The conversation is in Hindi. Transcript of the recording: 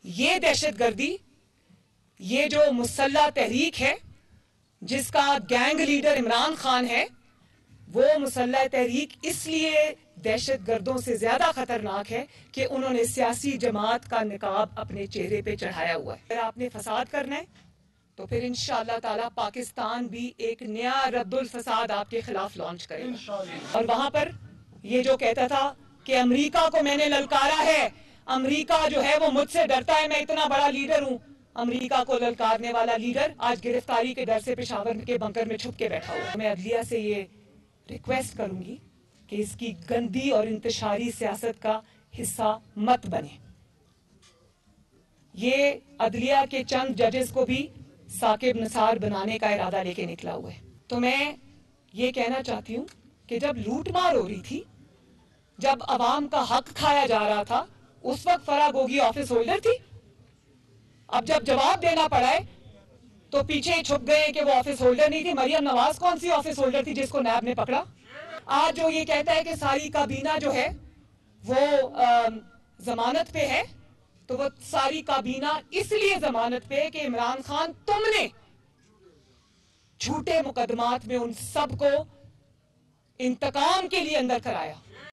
ये दहशतगर्दी, ये जो मुसल्ला तहरीक है जिसका गैंग लीडर इमरान खान है, वो मुसल्ला तहरीक इसलिए दहशतगर्दों से ज्यादा खतरनाक है कि उन्होंने सियासी जमात का निकाब अपने चेहरे पे चढ़ाया हुआ है। अगर आपने फसाद करना है तो फिर इंशाअल्लाह ताला पाकिस्तान भी एक नया रद्दुल फसाद आपके खिलाफ लॉन्च करेगा। और वहां पर ये जो कहता था कि अमेरिका को मैंने ललकारा है, अमेरिका जो है वो मुझसे डरता है, मैं इतना बड़ा लीडर हूं, अमेरिका को ललकारने वाला लीडर आज गिरफ्तारी के डर से पेशावर के बंकर में छुप के बैठा हुआ है। मैं अदलिया से ये रिक्वेस्ट करूंगी कि इसकी गंदी और इंतशारी सियासत का हिस्सा मत बने। ये अदलिया के चंद जजेस को भी साकिब निसार बनाने का इरादा लेके निकला हुआ है। तो मैं ये कहना चाहती हूं कि जब लूटमार हो रही थी, जब अवाम का हक खाया जा रहा था, उस वक्त फराह गोगी ऑफिस होल्डर थी। अब जब जवाब देना पड़ा है तो पीछे छुप गए कि वो ऑफिस होल्डर नहीं थी। मरियम नवाज कौन सी ऑफिस होल्डर थी जिसको नैब ने पकड़ा? आज जो ये कहता है कि सारी काबीना जो है वो जमानत पे है, तो वो सारी काबीना इसलिए जमानत पे है कि इमरान खान तुमने झूठे मुकदमात में उन सबको इंतकाम के लिए अंदर कराया।